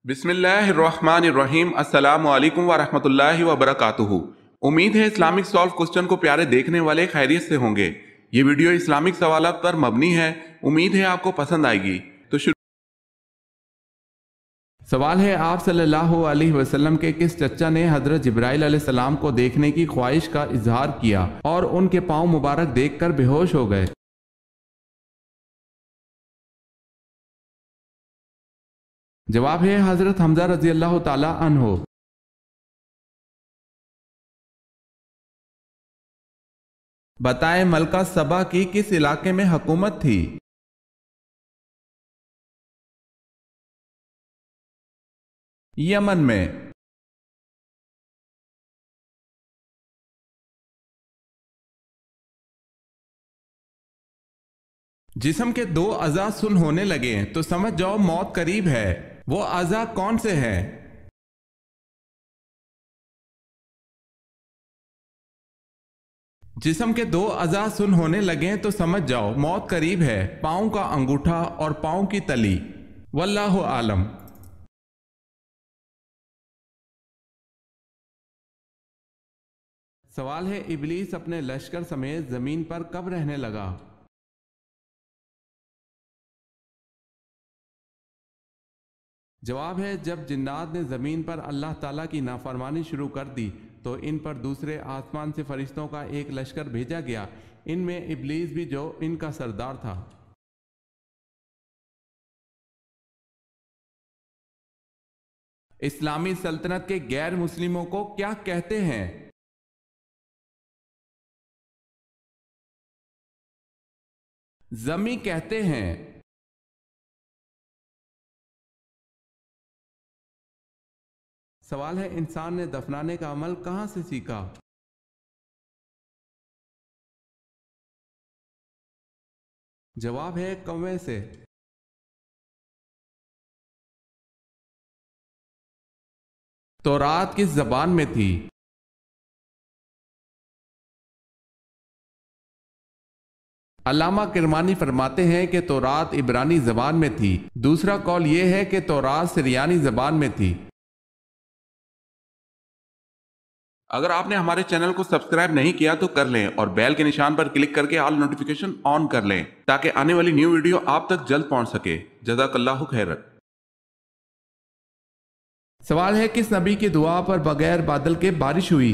بسم اللہ الرحمن الرحیم السلام علیکم ورحمۃ اللہ وبرکاتہ۔ امید ہے اسلامک سالو کوسچن کو پیارے دیکھنے والے خیریت سے ہوں گے۔ یہ ویڈیو اسلامک سوالات پر مبنی ہے، امید ہے آپ کو پسند آئے گی۔ تو سوال ہے، آپ صلی اللہ علیہ وسلم کے کس چچا نے حضرت جبرائیل علیہ السلام کو دیکھنے کی خواہش کا اظہار کیا اور ان کے پاؤں مبارک دیکھ کر بے ہوش ہو گئے؟ جواب ہے حضرت حمزہ رضی اللہ تعالی عنہ۔ بتائیں ملکہ سبا کی کس علاقے میں حکومت تھی؟ یمن میں۔ جسم کے دو اعضاء سن ہونے لگے تو سمجھ جاؤ موت قریب ہے، وہ اعضاء کون سے ہیں؟ جسم کے دو اعضاء سن ہونے لگیں تو سمجھ جاؤ موت قریب ہے، پاؤں کا انگوٹھا اور پاؤں کی تلی۔ واللہ عالم۔ سوال ہے، ابلیس اپنے لشکر سمیت زمین پر کب رہنے لگا؟ جواب ہے، جب جنات نے زمین پر اللہ تعالیٰ کی نافرمانی شروع کر دی تو ان پر دوسرے آسمان سے فرشتوں کا ایک لشکر بھیجا گیا، ان میں ابلیس بھی جو ان کا سردار تھا۔ اسلامی سلطنت کے غیر مسلموں کو کیا کہتے ہیں؟ ذمی کہتے ہیں۔ سوال ہے، انسان نے دفنانے کا عمل کہاں سے سیکھا؟ جواب ہے، کوے سے۔ تورات کس زبان میں تھی؟ علامہ کرمانی فرماتے ہیں کہ تورات عبرانی زبان میں تھی، دوسرا قول یہ ہے کہ تورات سریانی زبان میں تھی۔ اگر آپ نے ہمارے چینل کو سبسکرائب نہیں کیا تو کر لیں اور بیل کے نشان پر کلک کر کے آل نوٹیفیکیشن آن کر لیں تاکہ آنے والی نیو ویڈیو آپ تک جلد پہنچ سکے۔ جزاک اللہ خیر۔ سوال ہے، کس نبی کی دعا پر بغیر بادل کے بارش ہوئی؟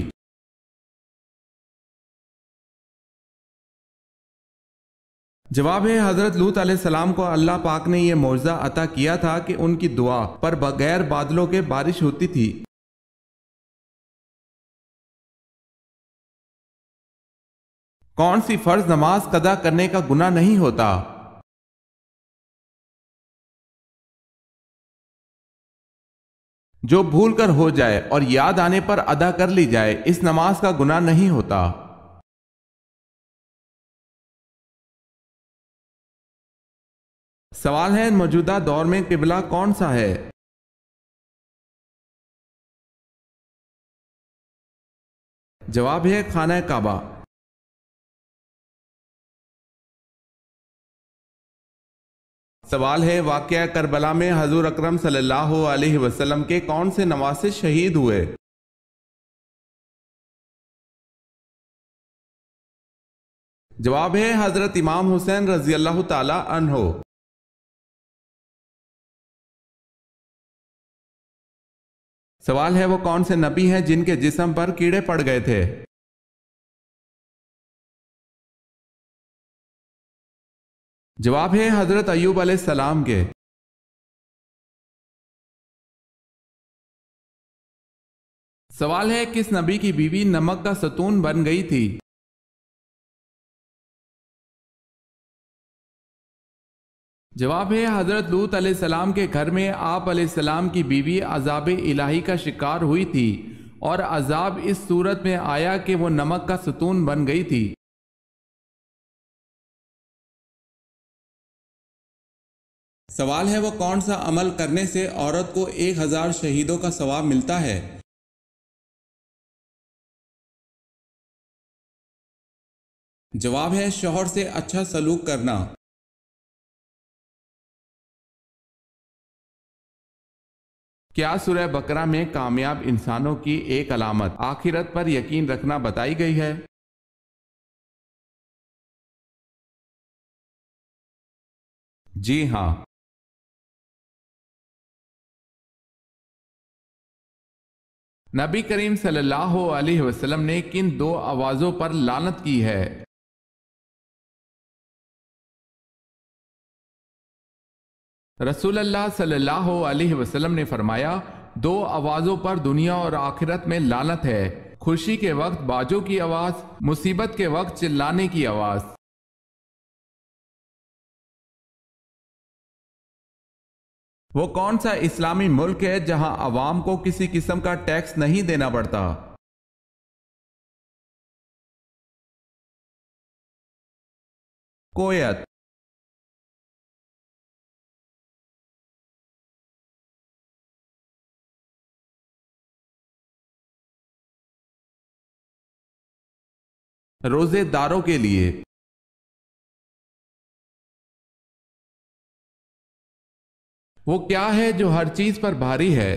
جواب ہے، حضرت لوط علیہ السلام کو اللہ پاک نے یہ معجزہ عطا کیا تھا کہ ان کی دعا پر بغیر بادلوں کے بارش ہوتی تھی۔ کون سی فرض نماز قضا کرنے کا گناہ نہیں ہوتا؟ جو بھول کر ہو جائے اور یاد آنے پر ادا کر لی جائے، اس نماز کا گناہ نہیں ہوتا۔ سوال ہے، موجودہ دور میں قبلہ کون سا ہے؟ جواب ہے، خانہ کعبہ۔ سوال ہے، واقعہ کربلا میں حضور اکرم صلی اللہ علیہ وسلم کے کون سے نواسے شہید ہوئے؟ جواب ہے، حضرت امام حسین رضی اللہ تعالی عنہ۔ سوال ہے، وہ کون سے نبی ہیں جن کے جسم پر کیڑے پڑ گئے تھے؟ جواب ہے، حضرت ایوب علیہ السلام کے۔ سوال ہے، کس نبی کی بیوی نمک کا ستون بن گئی تھی؟ جواب ہے، حضرت لوط علیہ السلام کے گھر میں آپ علیہ السلام کی بیوی عذاب الہی کا شکار ہوئی تھی اور عذاب اس صورت میں آیا کہ وہ نمک کا ستون بن گئی تھی۔ سوال ہے، وہ کون سا عمل کرنے سے عورت کو 1000 شہیدوں کا ثواب ملتا ہے؟ جواب ہے، شوہر سے اچھا سلوک کرنا۔ کیا سورہ بقرہ میں کامیاب انسانوں کی ایک علامت آخرت پر یقین رکھنا بتائی گئی ہے؟ جی ہاں۔ نبی کریم صلی اللہ علیہ وسلم نے کن دو آوازوں پر لعنت کی ہے؟ رسول اللہ صلی اللہ علیہ وسلم نے فرمایا، دو آوازوں پر دنیا اور آخرت میں لعنت ہے، خوشی کے وقت باجوں کی آواز، مصیبت کے وقت چلانے کی آواز۔ وہ کون سا اسلامی ملک ہے جہاں عوام کو کسی قسم کا ٹیکس نہیں دینا پڑتا؟ کویت۔ روزے داروں کے لیے۔ وہ کیا ہے جو ہر چیز پر بھاری ہے؟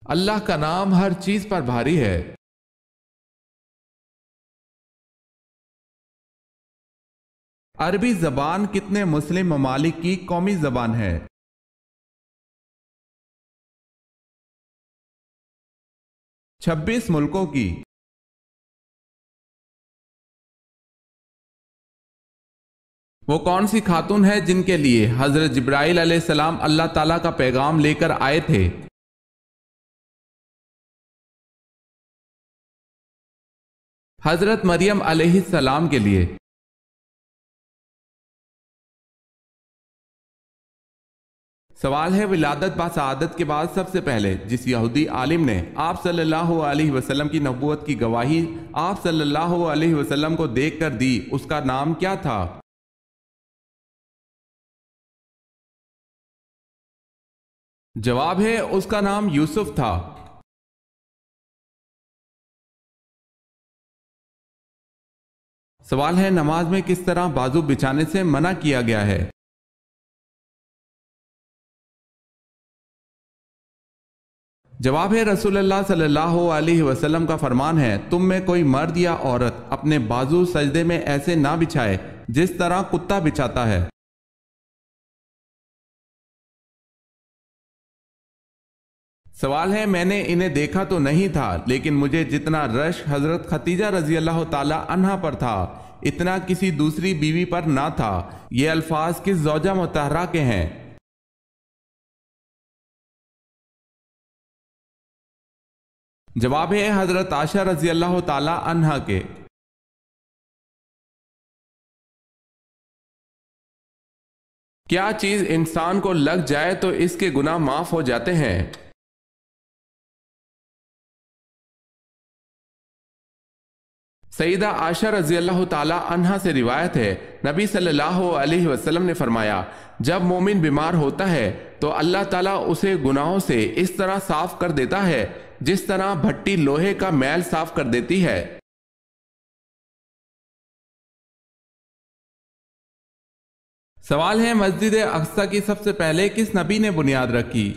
اللہ کا نام ہر چیز پر بھاری ہے۔ عربی زبان کتنے مسلم ممالک کی قومی زبان ہے؟ 26 ملکوں کی۔ وہ کون سی خاتون ہے جن کے لیے حضرت جبرائیل علیہ السلام اللہ تعالیٰ کا پیغام لے کر آئے تھے؟ حضرت مریم علیہ السلام کے لیے۔ سوال ہے، ولادت با سعادت کے بعد سب سے پہلے جس یہودی عالم نے آپ صلی اللہ علیہ وسلم کی نبوت کی گواہی آپ صلی اللہ علیہ وسلم کو دیکھ کر دی، اس کا نام کیا تھا؟ جواب ہے، اس کا نام یوسف تھا۔ سوال ہے، نماز میں کس طرح بازو بچھانے سے منع کیا گیا ہے؟ جواب ہے، رسول اللہ صلی اللہ علیہ وسلم کا فرمان ہے، تم میں کوئی مرد یا عورت اپنے بازو سجدے میں ایسے نہ بچھائے جس طرح کتا بچھاتا ہے۔ سوال ہے، میں نے انہیں دیکھا تو نہیں تھا لیکن مجھے جتنا رشک حضرت خدیجہ رضی اللہ تعالی عنہا پر تھا اتنا کسی دوسری بیوی پر نہ تھا، یہ الفاظ کس زوجہ مطہرہ کے ہیں؟ جواب ہے، حضرت عائشہ رضی اللہ تعالی عنہا کے۔ کیا چیز انسان کو لگ جائے تو اس کے گناہ معاف ہو جاتے ہیں؟ سیدہ عائشہ رضی اللہ تعالی عنہا سے روایت ہے، نبی صلی اللہ علیہ وسلم نے فرمایا، جب مومن بیمار ہوتا ہے تو اللہ تعالیٰ اسے گناہوں سے اس طرح صاف کر دیتا ہے جس طرح بھٹی لوہے کا میل صاف کر دیتی ہے۔ سوال ہے، مسجد اقصی کی سب سے پہلے کس نبی نے بنیاد رکھی؟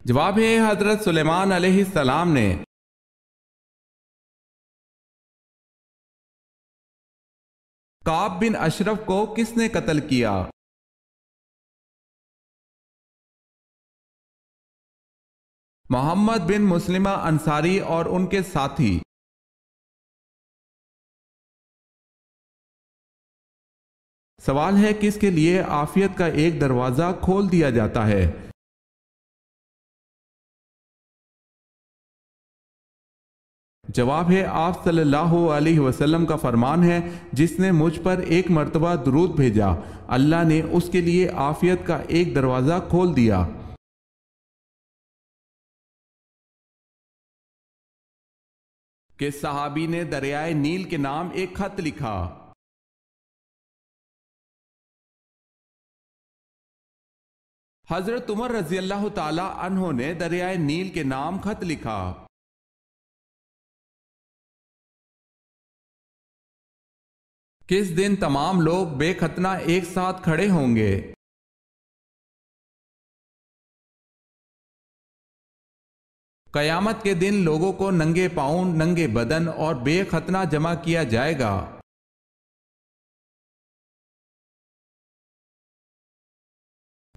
جواب ہے، حضرت سلیمان علیہ السلام نے۔ کعب بن اشرف کو کس نے قتل کیا؟ محمد بن مسلمہ انصاری اور ان کے ساتھی۔ سوال ہے، کس کے لیے عافیت کا ایک دروازہ کھول دیا جاتا ہے؟ جواب ہے، آپ صلی اللہ علیہ وسلم کا فرمان ہے، جس نے مجھ پر ایک مرتبہ درود بھیجا اللہ نے اس کے لیے عافیت کا ایک دروازہ کھول دیا۔ کس صحابی نے دریائے نیل کے نام ایک خط لکھا؟ حضرت عمر رضی اللہ تعالی عنہ نے دریائے نیل کے نام خط لکھا۔ کس دن تمام لوگ بے ختنہ ایک ساتھ کھڑے ہوں گے؟ قیامت کے دن لوگوں کو ننگے پاؤں، ننگے بدن اور بے ختنہ جمع کیا جائے گا۔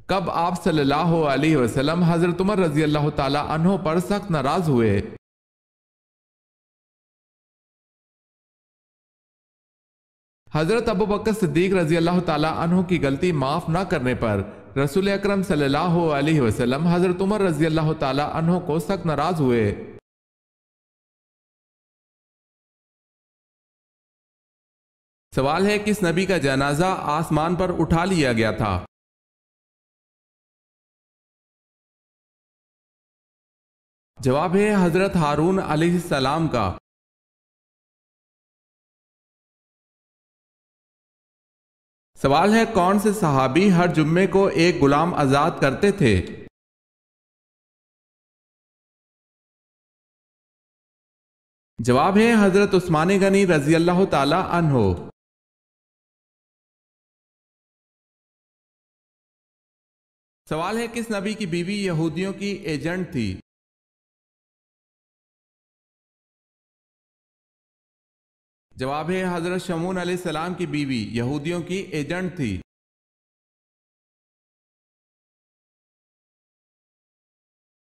کب آپ صلی اللہ علیہ وسلم حضرت عمر رضی اللہ تعالی عنہ پر سخت ناراض ہوئے؟ حضرت ابو بکر صدیق رضی اللہ تعالی عنہ کی غلطی معاف نہ کرنے پر رسول اکرم صلی اللہ علیہ وسلم حضرت عمر رضی اللہ تعالی عنہ کو سخت ناراض ہوئے۔ سوال ہے، کس نبی کا جنازہ آسمان پر اٹھا لیا گیا تھا؟ جواب ہے حضرت ہارون علیہ السلام کا۔ سوال ہے، کون سے صحابی ہر جمعے کو ایک غلام آزاد کرتے تھے؟ جواب ہے حضرت عثمان غنی رضی اللہ تعالی عنہ۔ سوال ہے، کس نبی کی بیوی یہودیوں کی ایجنٹ تھی؟ جواب ہے حضرت شمعون علیہ السلام کی بیوی یہودیوں کی ایجنٹ تھی۔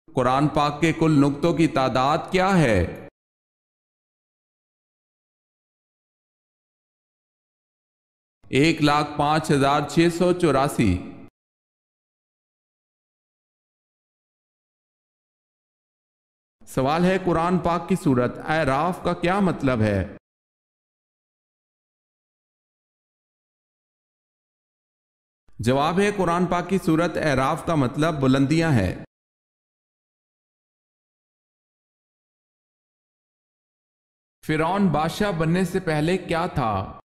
قرآن پاک کے کل نقطوں کی تعداد کیا ہے؟ 1,05,684۔ سوال ہے، قرآن پاک کی سورت اعراف کا کیا مطلب ہے؟ جواب ہے قرآن پاک کی سورت اعراف کا مطلب بلندیاں ہے۔ فرعون بادشاہ بننے سے پہلے کیا تھا؟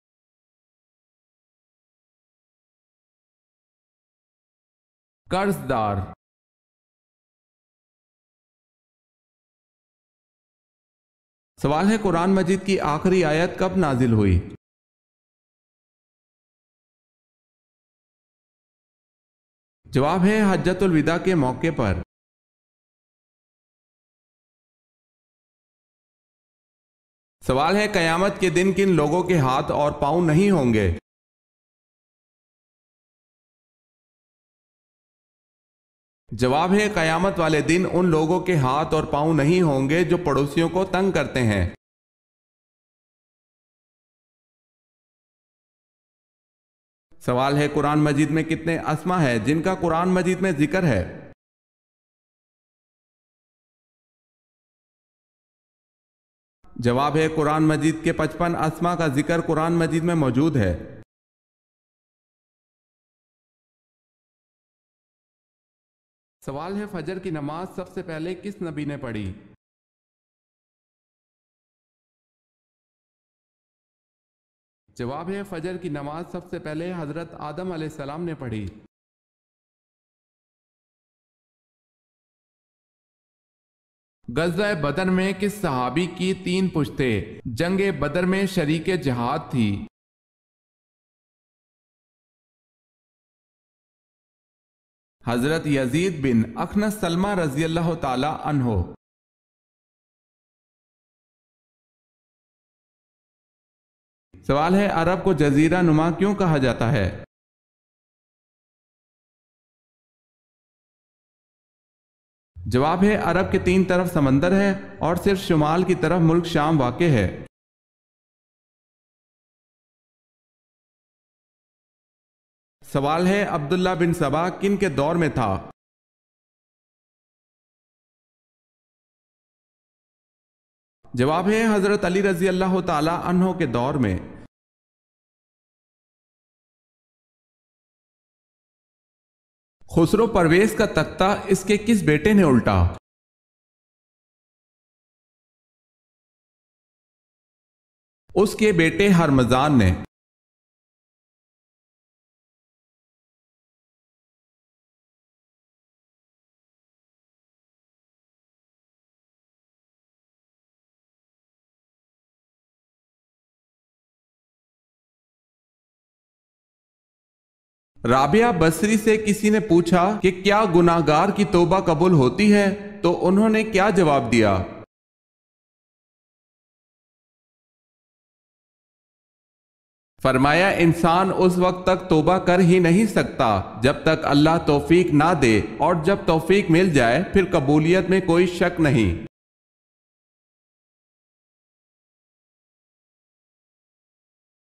قرض دار۔ سوال ہے، قرآن مجید کی آخری آیت کب نازل ہوئی؟ جواب ہے حجۃ الوداع کے موقع پر۔ سوال ہے، قیامت کے دن کن لوگوں کے ہاتھ اور پاؤں نہیں ہوں گے؟ جواب ہے قیامت والے دن ان لوگوں کے ہاتھ اور پاؤں نہیں ہوں گے جو پڑوسیوں کو تنگ کرتے ہیں۔ سوال ہے، قرآن مجید میں کتنے اسما ہے جن کا قرآن مجید میں ذکر ہے؟ جواب ہے قرآن مجید کے 55 اسما کا ذکر قرآن مجید میں موجود ہے۔ سوال ہے، فجر کی نماز سب سے پہلے کس نبی نے پڑھی؟ جواب ہے فجر کی نماز سب سے پہلے حضرت آدم علیہ السلام نے پڑھی۔ غزوہ بدر میں کس صحابی کی 3 پشتیں جنگ بدر میں شریک جہاد تھی؟ حضرت یزید بن اخنس سلمہ رضی اللہ تعالی عنہ۔ سوال ہے، عرب کو جزیرہ نما کیوں کہا جاتا ہے؟ جواب ہے عرب کے 3 طرف سمندر ہے اور صرف شمال کی طرف ملک شام واقع ہے۔ سوال ہے، عبداللہ بن سبا کن کے دور میں تھا؟ جواب ہے حضرت علی رضی اللہ تعالی عنہ کے دور میں۔ خسرو پرویز کا تختہ اس کے کس بیٹے نے الٹا؟ اس کے بیٹے ہرمزان نے۔ رابعہ بصری سے کسی نے پوچھا کہ کیا گناہگار کی توبہ قبول ہوتی ہے تو انہوں نے کیا جواب دیا؟ فرمایا انسان اس وقت تک توبہ کر ہی نہیں سکتا جب تک اللہ توفیق نہ دے، اور جب توفیق مل جائے پھر قبولیت میں کوئی شک نہیں۔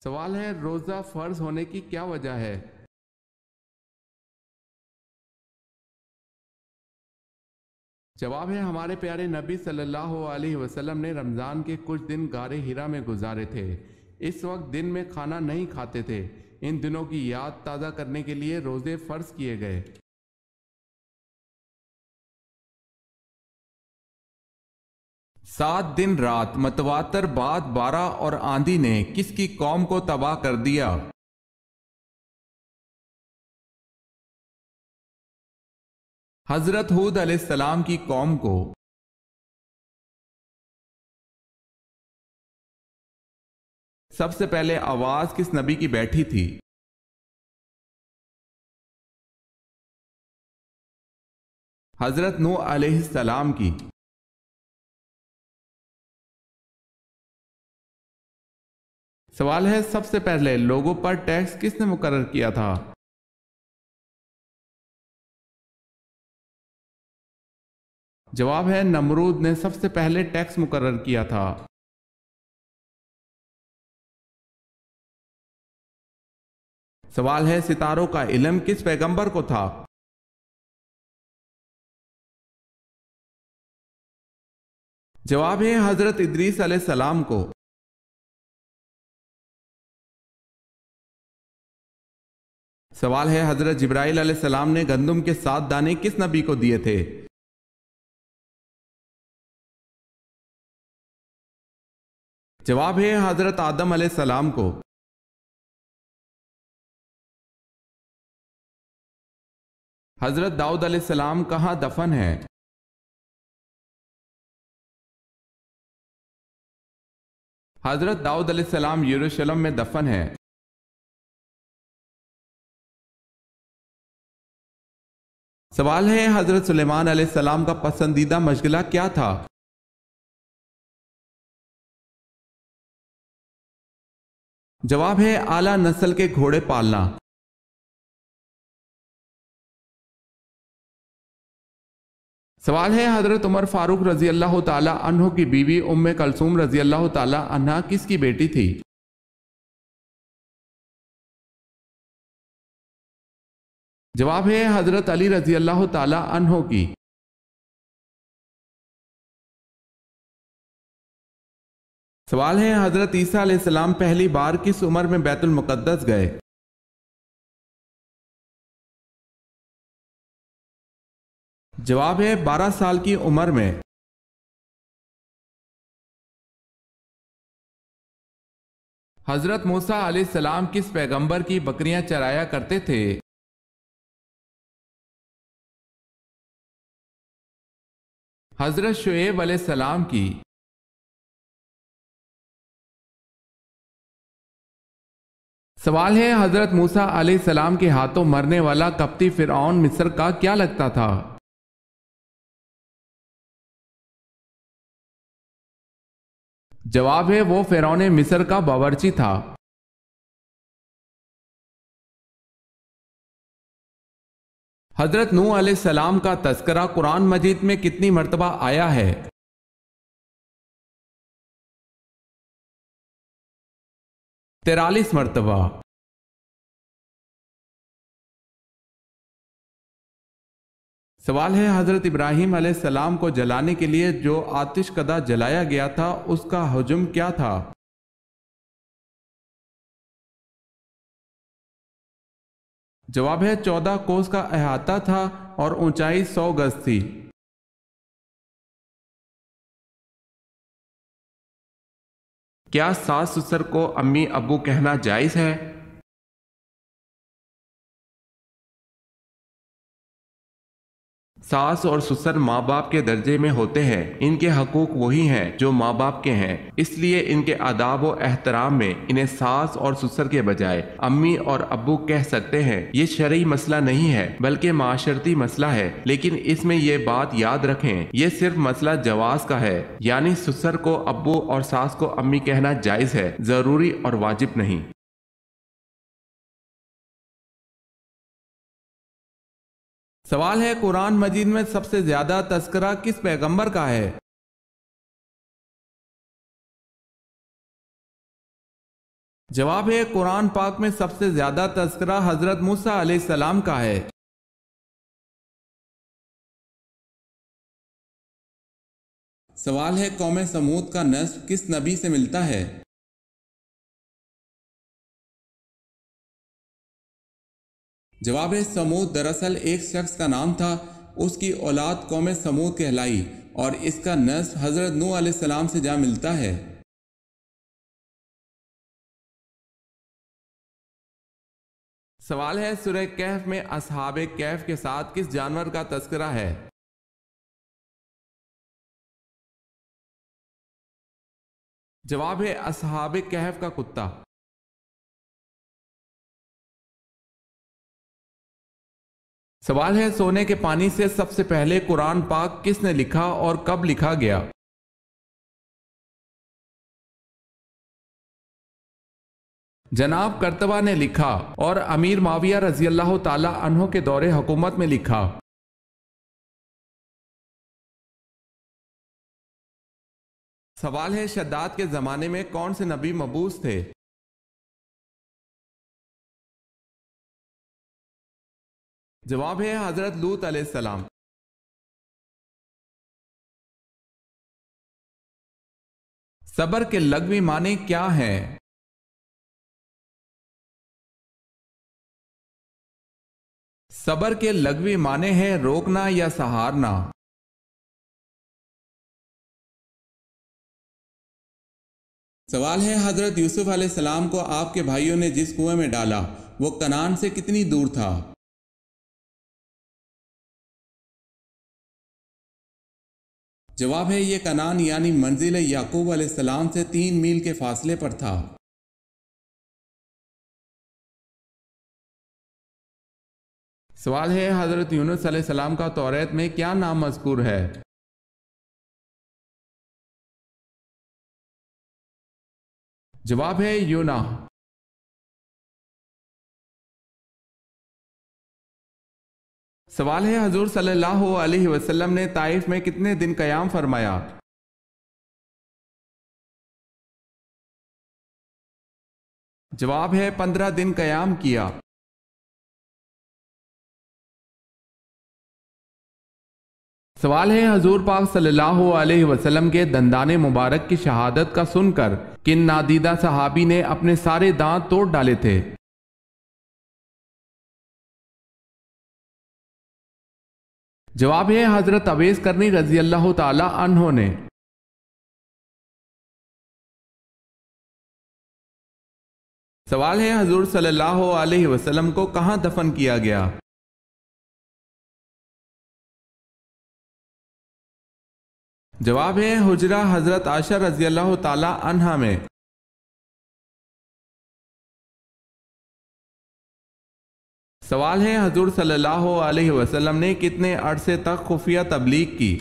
سوال ہے روزہ فرض ہونے کی کیا وجہ ہے؟ جواب ہے ہمارے پیارے نبی صلی اللہ علیہ وسلم نے رمضان کے کچھ دن غار ہرا میں گزارے تھے۔ اس وقت دن میں کھانا نہیں کھاتے تھے۔ ان دنوں کی یاد تازہ کرنے کے لیے روزے فرض کیے گئے۔ سات دن رات متواتر بعد بارہ اور آندھی نے کس کی قوم کو تباہ کر دیا؟ حضرت ہود علیہ السلام کی قوم کو۔ سب سے پہلے آواز کس نبی کی بیٹھی تھی؟ حضرت نوح علیہ السلام کی۔ سوال ہے سب سے پہلے لوگوں پر ٹیکس کس نے مقرر کیا تھا؟ جواب ہے نمرود نے سب سے پہلے ٹیکس مقرر کیا تھا۔ سوال ہے ستاروں کا علم کس پیغمبر کو تھا؟ جواب ہے حضرت ادریس علیہ السلام کو۔ سوال ہے حضرت جبرائیل علیہ السلام نے گندم کے 7 دانے کس نبی کو دیے تھے؟ جواب ہے حضرت آدم علیہ السلام کو۔ حضرت داؤد علیہ السلام کہاں دفن ہے؟ حضرت داؤد علیہ السلام یروشلم میں دفن ہے۔ سوال ہے حضرت سلیمان علیہ السلام کا پسندیدہ مشغلہ کیا تھا؟ جواب ہے اعلیٰ نسل کے گھوڑے پالنا۔ سوال ہے حضرت عمر فاروق رضی اللہ تعالی عنہ کی بیوی ام کلثوم رضی اللہ تعالی عنہ کس کی بیٹی تھی؟ جواب ہے حضرت علی رضی اللہ تعالی عنہ کی۔ سوال ہے حضرت عیسیٰ علیہ السلام پہلی بار کس عمر میں بیت المقدس گئے؟ جواب ہے 12 سال کی عمر میں۔ حضرت موسیٰ علیہ السلام کس پیغمبر کی بکریاں چرایا کرتے تھے؟ حضرت شعیب علیہ السلام کی۔ سوال ہے حضرت موسیٰ علیہ السلام کے ہاتھوں مرنے والا قبطی فرعون مصر کا کیا لگتا تھا؟ جواب ہے وہ فرعون مصر کا باورچی تھا۔ حضرت نوح علیہ السلام کا تذکرہ قرآن مجید میں کتنی مرتبہ آیا ہے؟ 43 مرتبہ۔ سوال ہے حضرت ابراہیم علیہ السلام کو جلانے کے لیے جو آتش کدہ جلایا گیا تھا اس کا حجم کیا تھا؟ جواب ہے 14 کوس کا احاطہ تھا اور اونچائی 100 گز تھی۔ کیا ساس سسر کو امی ابو کہنا جائز ہے؟ ساس اور سسر ماں باپ کے درجے میں ہوتے ہیں، ان کے حقوق وہی ہیں جو ماں باپ کے ہیں، اس لیے ان کے آداب و احترام میں انہیں ساس اور سسر کے بجائے امی اور ابو کہہ سکتے ہیں۔ یہ شرعی مسئلہ نہیں ہے بلکہ معاشرتی مسئلہ ہے، لیکن اس میں یہ بات یاد رکھیں یہ صرف مسئلہ جواز کا ہے، یعنی سسر کو ابو اور ساس کو امی کہنا جائز ہے، ضروری اور واجب نہیں۔ سوال ہے قرآن مجید میں سب سے زیادہ تذکرہ کس پیغمبر کا ہے؟ جواب ہے قرآن پاک میں سب سے زیادہ تذکرہ حضرت موسیٰ علیہ السلام کا ہے۔ سوال ہے قوم سمود کا نسب کس نبی سے ملتا ہے؟ جواب ہے سمود دراصل ایک شخص کا نام تھا، اس کی اولاد قوم سمود کہلائی اور اس کا نسب حضرت نوح علیہ السلام سے جا ملتا ہے۔ سوال ہے سورہ کہف میں اصحاب کہف کے ساتھ کس جانور کا تذکرہ ہے؟ جواب ہے اصحاب کہف کا کتا۔ سوال ہے سونے کے پانی سے سب سے پہلے قرآن پاک کس نے لکھا اور کب لکھا گیا؟ جناب کرتبہ نے لکھا اور امیر معاویہ رضی اللہ تعالی عنہ کے دور حکومت میں لکھا۔ سوال ہے شداد کے زمانے میں کون سے نبی مبعوث تھے؟ جواب ہے حضرت لوط علیہ السلام۔ صبر کے لغوی معنی کیا ہیں؟ صبر کے لغوی معنی ہے روکنا یا سہارنا۔ سوال ہے حضرت یوسف علیہ السلام کو آپ کے بھائیوں نے جس کنویں میں ڈالا وہ کنعان سے کتنی دور تھا؟ جواب ہے یہ کنعان یعنی منزل یعقوب علیہ السلام سے 3 میل کے فاصلے پر تھا۔ سوال ہے حضرت یونس علیہ السلام کا توریت میں کیا نام مذکور ہے؟ جواب ہے یونا۔ سوال ہے حضور صلی اللہ علیہ وسلم نے طائف میں کتنے دن قیام فرمایا؟ جواب ہے 15 دن قیام کیا۔ سوال ہے حضور پاک صلی اللہ علیہ وسلم کے دندان مبارک کی شہادت کا سن کر کن نادیدہ صحابی نے اپنے سارے دانت توڑ ڈالے تھے؟ جواب ہے حضرت اویس کرنی رضی اللہ تعالی عنہ نے۔ سوال ہے حضور صلی اللہ علیہ وسلم کو کہاں دفن کیا گیا؟ جواب ہے حجرہ حضرت عائشہ رضی اللہ تعالی عنہا میں۔ سوال ہے حضور صلی اللہ علیہ وسلم نے کتنے عرصے تک خفیہ تبلیغ کی؟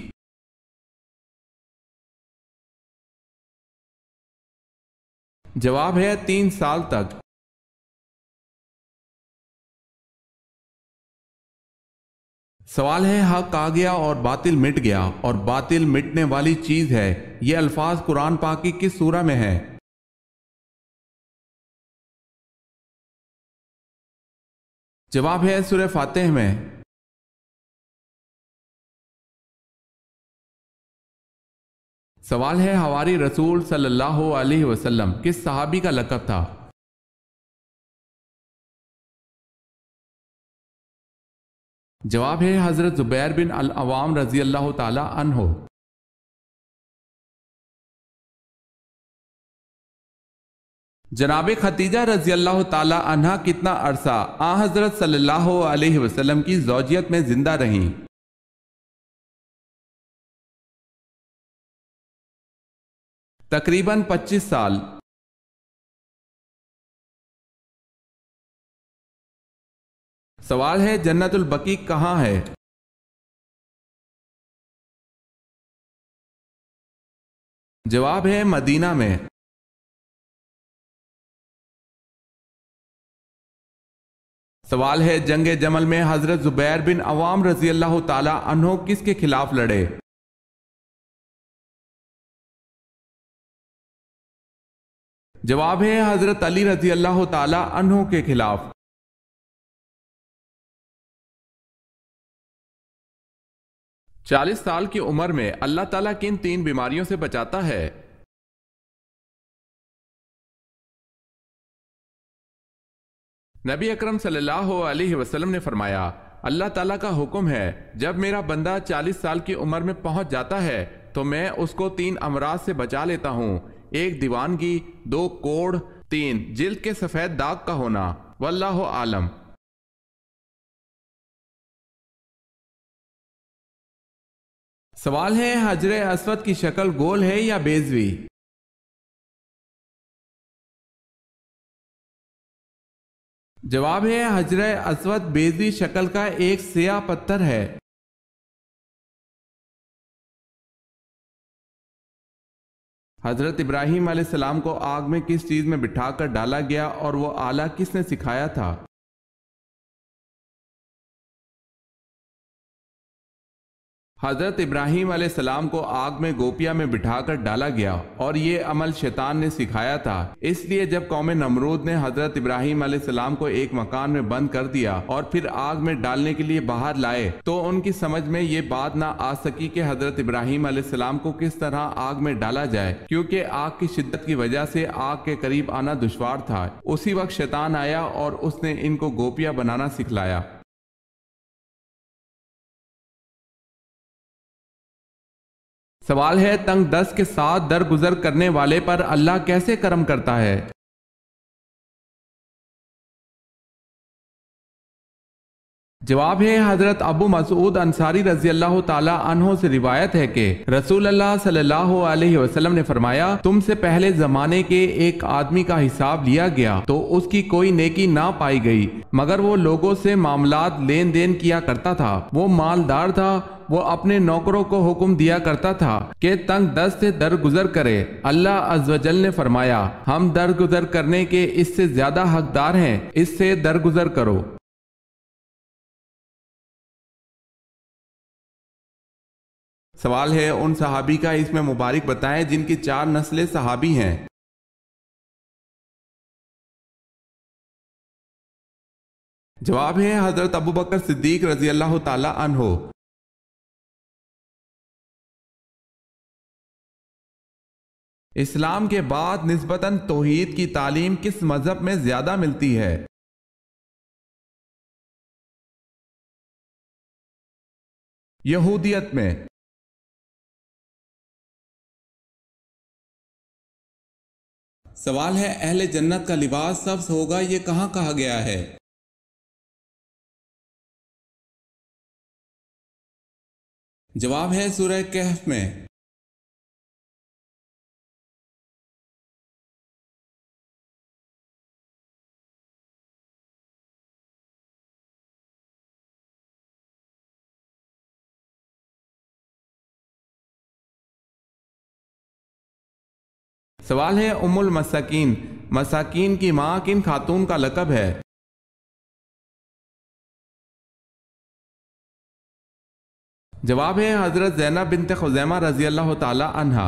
جواب ہے 3 سال تک۔ سوال ہے حق آ گیا اور باطل مٹ گیا اور باطل مٹنے والی چیز ہے، یہ الفاظ قرآن پاک کی کس سورہ میں ہے؟ جواب ہے سورہ فاتح میں۔ سوال ہے حواری رسول صلی اللہ علیہ وسلم کس صحابی کا لقب تھا؟ جواب ہے حضرت زبیر بن العوام رضی اللہ تعالی عنہ۔ جناب خدیجہ رضی اللہ تعالی عنہ کتنا عرصہ حضرت صلی اللہ علیہ وسلم کی زوجیت میں زندہ رہیں؟ تقریباً 25 سال۔ سوال ہے جنت البقیع کہاں ہے؟ جواب ہے مدینہ میں۔ سوال ہے جنگ جمل میں حضرت زبیر بن عوام رضی اللہ تعالی عنہ کس کے خلاف لڑے؟ جواب ہے حضرت علی رضی اللہ تعالی عنہ کے خلاف۔ 40 سال کی عمر میں اللہ تعالیٰ کن 3 بیماریوں سے بچاتا ہے؟ نبی اکرم صلی اللہ علیہ وسلم نے فرمایا، اللہ تعالیٰ کا حکم ہے جب میرا بندہ 40 سال کی عمر میں پہنچ جاتا ہے تو میں اس کو 3 امراض سے بچا لیتا ہوں: 1 دیوانگی، 2 کوڑ، 3 جلد کے سفید داغ کا ہونا۔ واللہ عالم۔ سوال ہے حجر اسود کی شکل گول ہے یا بیضوی؟ جواب ہے حجر اسود بیضوی شکل کا ایک سیاہ پتھر ہے۔ حضرت ابراہیم علیہ السلام کو آگ میں کس چیز میں بٹھا کر ڈالا گیا اور وہ آلہ کس نے سکھایا تھا؟ حضرت ابراہیم علیہ السلام کو آگ میں گوپیا میں بٹھا کر ڈالا گیا اور یہ عمل شیطان نے سکھایا تھا، اس لیے جب قوم نمرود نے حضرت ابراہیم علیہ السلام کو ایک مکان میں بند کر دیا اور پھر آگ میں ڈالنے کے لیے باہر لائے تو ان کی سمجھ میں یہ بات نہ آ سکی کہ حضرت ابراہیم علیہ السلام کو کس طرح آگ میں ڈالا جائے، کیونکہ آگ کی شدت کی وجہ سے آگ کے قریب آنا دشوار تھا۔ اسی وقت شیطان آیا اور اس نے ان کو گوپیا بنانا سکھلایا۔ سوال ہے تنگ دست کے ساتھ درگزر کرنے والے پر اللہ کیسے کرم کرتا ہے؟ جواب ہے حضرت ابو مسعود انصاری رضی اللہ تعالی عنہ سے روایت ہے کہ رسول اللہ صلی اللہ علیہ وسلم نے فرمایا، تم سے پہلے زمانے کے ایک آدمی کا حساب لیا گیا تو اس کی کوئی نیکی نہ پائی گئی مگر وہ لوگوں سے معاملات لین دین کیا کرتا تھا، وہ مالدار تھا، وہ اپنے نوکروں کو حکم دیا کرتا تھا کہ تنگ دست سے درگزر کرے۔ اللہ عز و جل نے فرمایا، ہم درگزر کرنے کے اس سے زیادہ حقدار ہیں، اس سے درگزر کرو۔ سوال ہے ان صحابی کا اس میں مبارک بتائیں جن کی 4 نسلیں صحابی ہیں۔ جواب ہے حضرت ابو بکر صدیق رضی اللہ تعالی عنہ۔ اسلام کے بعد نسبتاً توحید کی تعلیم کس مذہب میں زیادہ ملتی ہے؟ یہودیت میں۔ سوال ہے اہل جنت کا لباس سبز ہوگا، یہ کہاں کہا گیا ہے؟ جواب ہے سورہ کہف میں۔ سوال ہے ام المساکین، مساکین کی ماں کن خاتون کا لقب ہے؟ جواب ہے حضرت زینب بنت خزیمہ رضی اللہ تعالی عنہا۔